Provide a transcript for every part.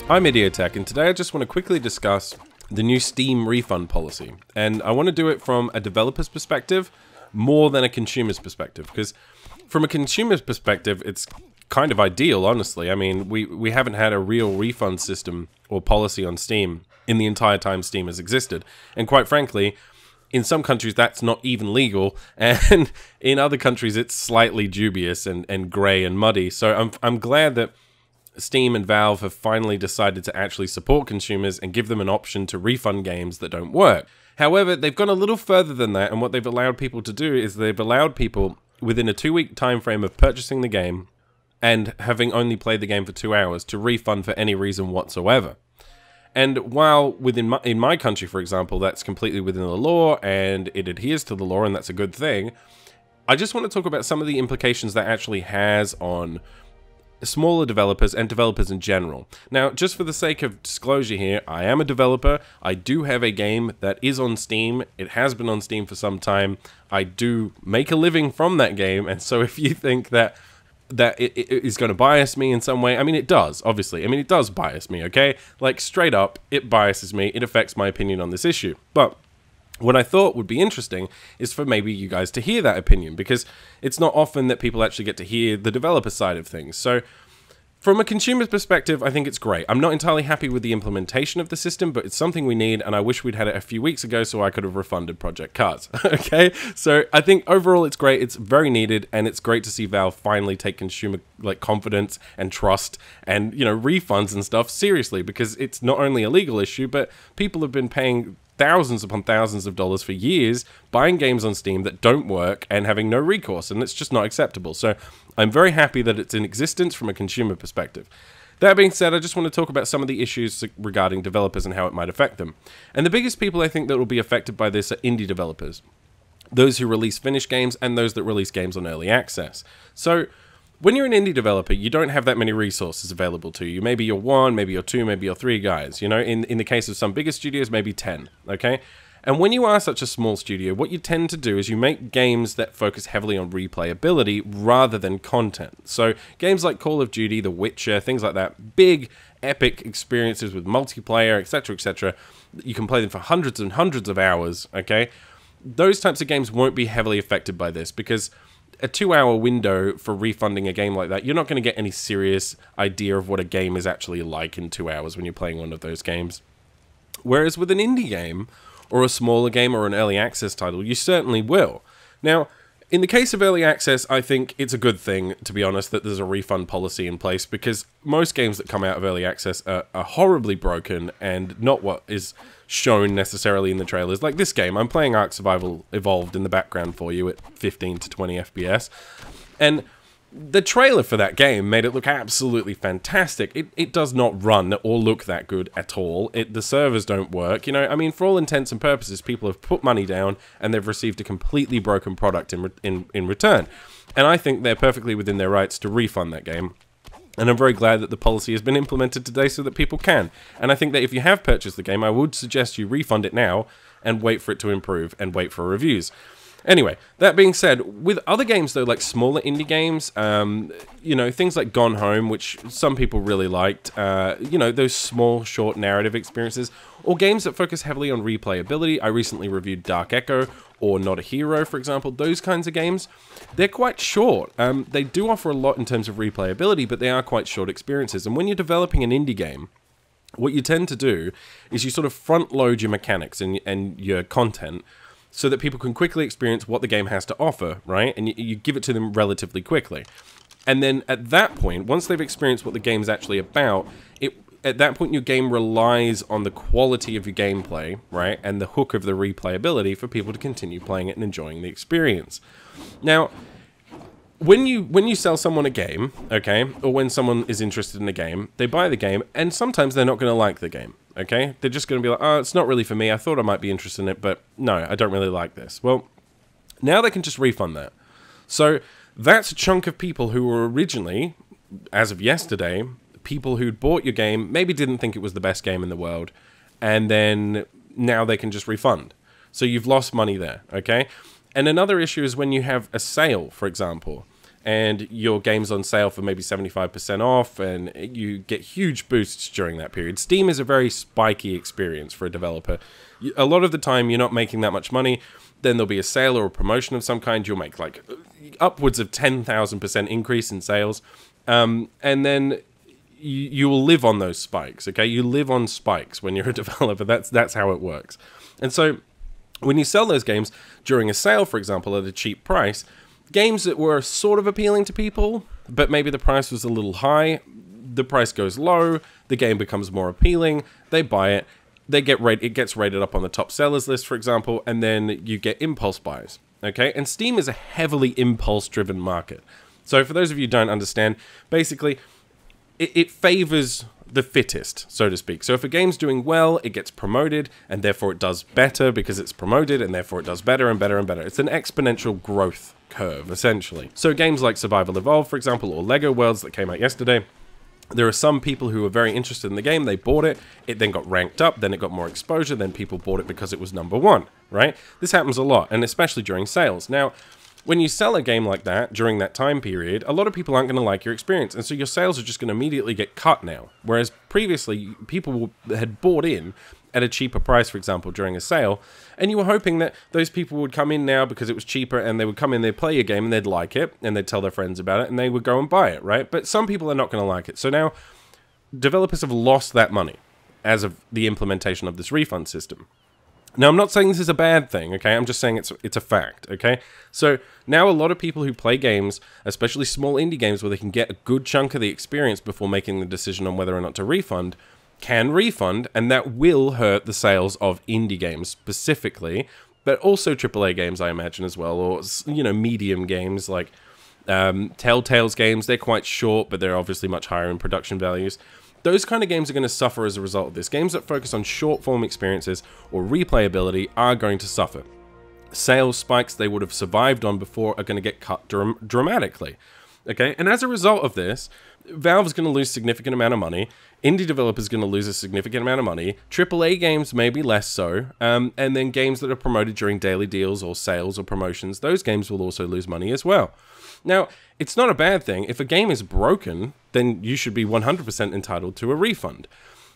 I'm Idiotech, and today I just want to quickly discuss the new Steam Refund Policy. And I want to do it from a developer's perspective more than a consumer's perspective, because from a consumer's perspective, it's kind of ideal, honestly. I mean, we haven't had a real refund system or policy on Steam in the entire time Steam has existed. And quite frankly, in some countries that's not even legal, and in other countries it's slightly dubious and grey and muddy. So I'm glad that Steam and Valve have finally decided to actually support consumers and give them an option to refund games that don't work. However, they've gone a little further than that, and what they've allowed people to do is they've allowed people within a 2-week time frame of purchasing the game and having only played the game for 2 hours to refund for any reason whatsoever. And while in my country, for example, that's completely within the law and it adheres to the law, and that's a good thing, I just want to talk about some of the implications that actually has on smaller developers and developers in general. Now, just for the sake of disclosure here, I am a developer. I do have a game that is on Steam. It has been on Steam for some time. I do make a living from that game, and so if you think that it is going to bias me in some way, I mean, it does, obviously. I mean, it does bias me, okay? Like, straight up, it biases me. It affects my opinion on this issue. But what I thought would be interesting is for maybe you guys to hear that opinion, because it's not often that people actually get to hear the developer side of things. So from a consumer's perspective, I think it's great. I'm not entirely happy with the implementation of the system, but it's something we need, and I wish we'd had it a few weeks ago so I could have refunded project cards. Okay? So I think overall it's great, it's very needed, and it's great to see Valve finally take consumer confidence and trust and, you know, refunds and stuff seriously, because it's not only a legal issue, but people have been paying thousands upon thousands of dollars for years buying games on Steam that don't work and having no recourse, and it's just not acceptable. So I'm very happy that it's in existence from a consumer perspective. That being said, I just want to talk about some of the issues regarding developers and how it might affect them. And the biggest people I think that will be affected by this are indie developers, those who release finished games and those that release games on early access. So when you're an indie developer, you don't have that many resources available to you. Maybe you're 1, maybe you're 2, maybe you're 3 guys. You know, in the case of some bigger studios, maybe 10, okay? And when you are such a small studio, what you tend to do is you make games that focus heavily on replayability rather than content. So games like Call of Duty, The Witcher, things like that, big, epic experiences with multiplayer, etc., etc. You can play them for hundreds and hundreds of hours, okay? Those types of games won't be heavily affected by this, because a 2-hour window for refunding a game like that, you're not going to get any serious idea of what a game is actually like in 2 hours when you're playing one of those games. Whereas with an indie game, or a smaller game, or an early access title, you certainly will. Now, in the case of early access, I think it's a good thing, to be honest, that there's a refund policy in place, because most games that come out of early access are horribly broken and not what is shown necessarily in the trailers. Like this game, I'm playing Ark Survival Evolved in the background for you at 15 to 20 FPS, and the trailer for that game made it look absolutely fantastic. It does not run or look that good at all. The servers don't work. You know, I mean, for all intents and purposes, people have put money down and they've received a completely broken product in return. And I think they're perfectly within their rights to refund that game. And I'm very glad that the policy has been implemented today so that people can. And I think that if you have purchased the game, I would suggest you refund it now and wait for it to improve and wait for reviews. Anyway, that being said, with other games though, like smaller indie games, you know, things like Gone Home, which some people really liked, you know, those small, short narrative experiences, or games that focus heavily on replayability. I recently reviewed Dark Echo, or Not a Hero, for example. Those kinds of games, they're quite short. They do offer a lot in terms of replayability, but they are quite short experiences. And when you're developing an indie game, what you tend to do is you sort of front load your mechanics and your content, so that people can quickly experience what the game has to offer, right? And you give it to them relatively quickly. And then at that point, once they've experienced what the game's actually about, at that point your game relies on the quality of your gameplay, right? And the hook of the replayability for people to continue playing it and enjoying the experience. Now, when you sell someone a game, okay, or when someone is interested in a game, they buy the game, and sometimes they're not going to like the game, okay? They're just going to be like, oh, it's not really for me. I thought I might be interested in it, but no, I don't really like this. Well, now they can just refund that. So that's a chunk of people who were originally, as of yesterday, people who'd bought your game, maybe didn't think it was the best game in the world, and then now they can just refund. So you've lost money there, okay? And another issue is when you have a sale, for example. and your game's on sale for maybe 75% off, and you get huge boosts during that period. Steam is a very spiky experience for a developer. A lot of the time, you're not making that much money. Then there'll be a sale or a promotion of some kind. You'll make like upwards of 10,000% increase in sales. And then you will live on those spikes, okay? You live on spikes when you're a developer. That's how it works. And so when you sell those games during a sale, for example, at a cheap price, games that were sort of appealing to people, but maybe the price was a little high, the price goes low, the game becomes more appealing, they buy it, it gets rated up on the top sellers list, for example, and then you get impulse buys, okay? And Steam is a heavily impulse-driven market. So for those of you who don't understand, basically, it favors the fittest, so to speak. So if a game's doing well, it gets promoted, and therefore it does better because it's promoted, and therefore it does better and better and better. It's an exponential growth curve, essentially. So games like Survival Evolved, for example, or Lego Worlds that came out yesterday, there are some people who were very interested in the game, they bought it, it then got ranked up, then it got more exposure, then people bought it because it was #1, right? This happens a lot, and especially during sales. Now, when you sell a game like that during that time period, a lot of people aren't going to like your experience, and so your sales are just going to immediately get cut now. Whereas previously, people had bought in at a cheaper price, for example, during a sale, and you were hoping that those people would come in now because it was cheaper, and they would come in, they'd play your game, and they'd like it, and they'd tell their friends about it, and they would go and buy it, right? But some people are not going to like it. So now, developers have lost that money as of the implementation of this refund system. Now, I'm not saying this is a bad thing, okay? I'm just saying it's a fact, okay? So now a lot of people who play games, especially small indie games where they can get a good chunk of the experience before making the decision on whether or not to refund, can refund, and that will hurt the sales of indie games specifically, but also AAA games, I imagine, as well, or, you know, medium games like Telltale's games. They're quite short, but they're obviously much higher in production values. Those kind of games are going to suffer as a result of this. Games that focus on short-form experiences or replayability are going to suffer. Sales spikes they would have survived on before are going to get cut dramatically. Okay, and as a result of this, Valve's going to lose a significant amount of money, indie developers are going to lose a significant amount of money, AAA games maybe less so, and then games that are promoted during daily deals or sales or promotions, those games will also lose money as well. Now, it's not a bad thing. If a game is broken, then you should be 100% entitled to a refund.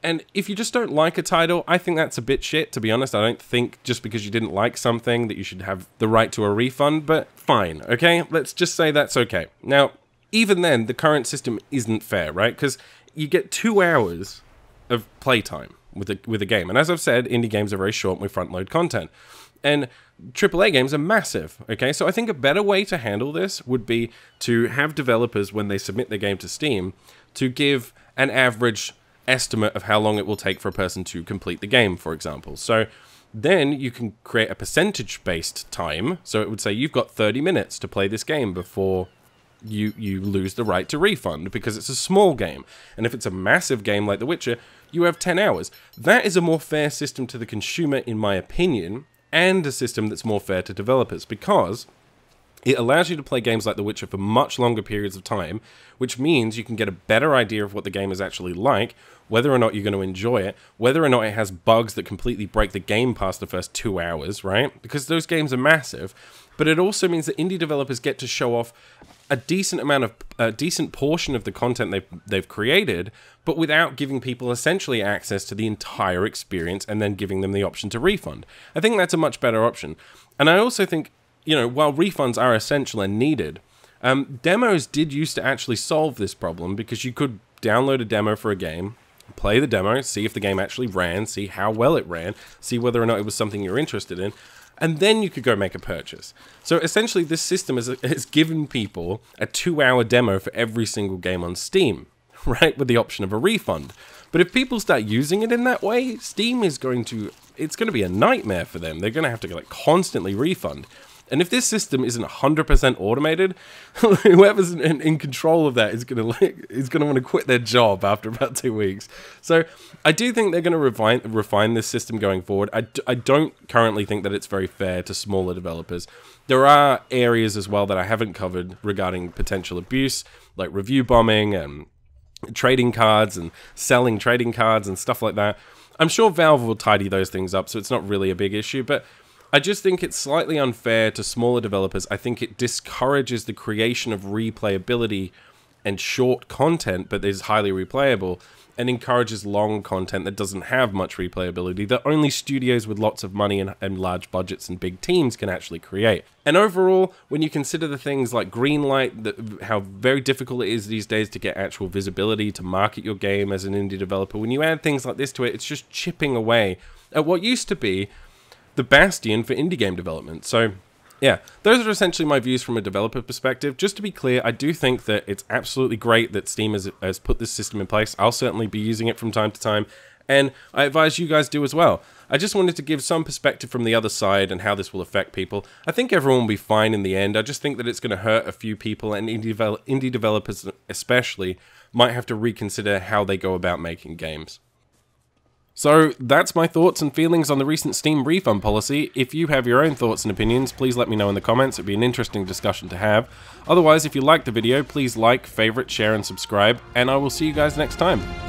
And if you just don't like a title, I think that's a bit shit, to be honest. I don't think just because you didn't like something that you should have the right to a refund, but fine, okay? Let's just say that's okay. Now, even then, the current system isn't fair, right? Because you get 2 hours of playtime with a game. And as I've said, indie games are very short with front-load content. And AAA games are massive, okay? So I think a better way to handle this would be to have developers, when they submit their game to Steam, to give an average estimate of how long it will take for a person to complete the game, for example. So then you can create a percentage-based time. So it would say you've got 30 minutes to play this game before you lose the right to refund, because it's a small game. And if it's a massive game like The Witcher, you have 10 hours. That is a more fair system to the consumer, in my opinion, and a system that's more fair to developers, because it allows you to play games like The Witcher for much longer periods of time, which means you can get a better idea of what the game is actually like, whether or not you're going to enjoy it, whether or not it has bugs that completely break the game past the first 2 hours, right? Because those games are massive. But it also means that indie developers get to show off a decent portion of the content they've created, but without giving people essentially access to the entire experience and then giving them the option to refund. I think that's a much better option. And I also think, you know, while refunds are essential and needed, demos did used to actually solve this problem, because you could download a demo for a game, play the demo, see if the game actually ran, see how well it ran, see whether or not it was something you're interested in, and then you could go make a purchase. So essentially this system has given people a 2-hour demo for every single game on Steam, right, with the option of a refund. But if people start using it in that way, Steam is it's going to be a nightmare for them. They're going to have to like constantly refund. And if this system isn't 100% automated, whoever's in control of that is going to want to quit their job after about 2 weeks. So I do think they're going to refine this system going forward. I don't currently think that it's very fair to smaller developers. There are areas as well that I haven't covered regarding potential abuse, like review bombing and trading cards and selling trading cards and stuff like that. I'm sure Valve will tidy those things up, so it's not really a big issue, but I just think it's slightly unfair to smaller developers. I think it discourages the creation of replayability and short content, but is highly replayable, and encourages long content that doesn't have much replayability, that only studios with lots of money and large budgets and big teams can actually create. And overall, when you consider the things like Greenlight, how very difficult it is these days to get actual visibility, to market your game as an indie developer, when you add things like this to it, it's just chipping away at what used to be the bastion for indie game development. So yeah, those are essentially my views from a developer perspective. Just to be clear, I do think that it's absolutely great that Steam has put this system in place. I'll certainly be using it from time to time, and I advise you guys do as well. I just wanted to give some perspective from the other side and how this will affect people. I think everyone will be fine in the end. I just think that it's going to hurt a few people, and indie developers especially might have to reconsider how they go about making games. So that's my thoughts and feelings on the recent Steam refund policy. If you have your own thoughts and opinions, please let me know in the comments. It'd be an interesting discussion to have. Otherwise, if you liked the video, please like, favorite, share, and subscribe, and I will see you guys next time.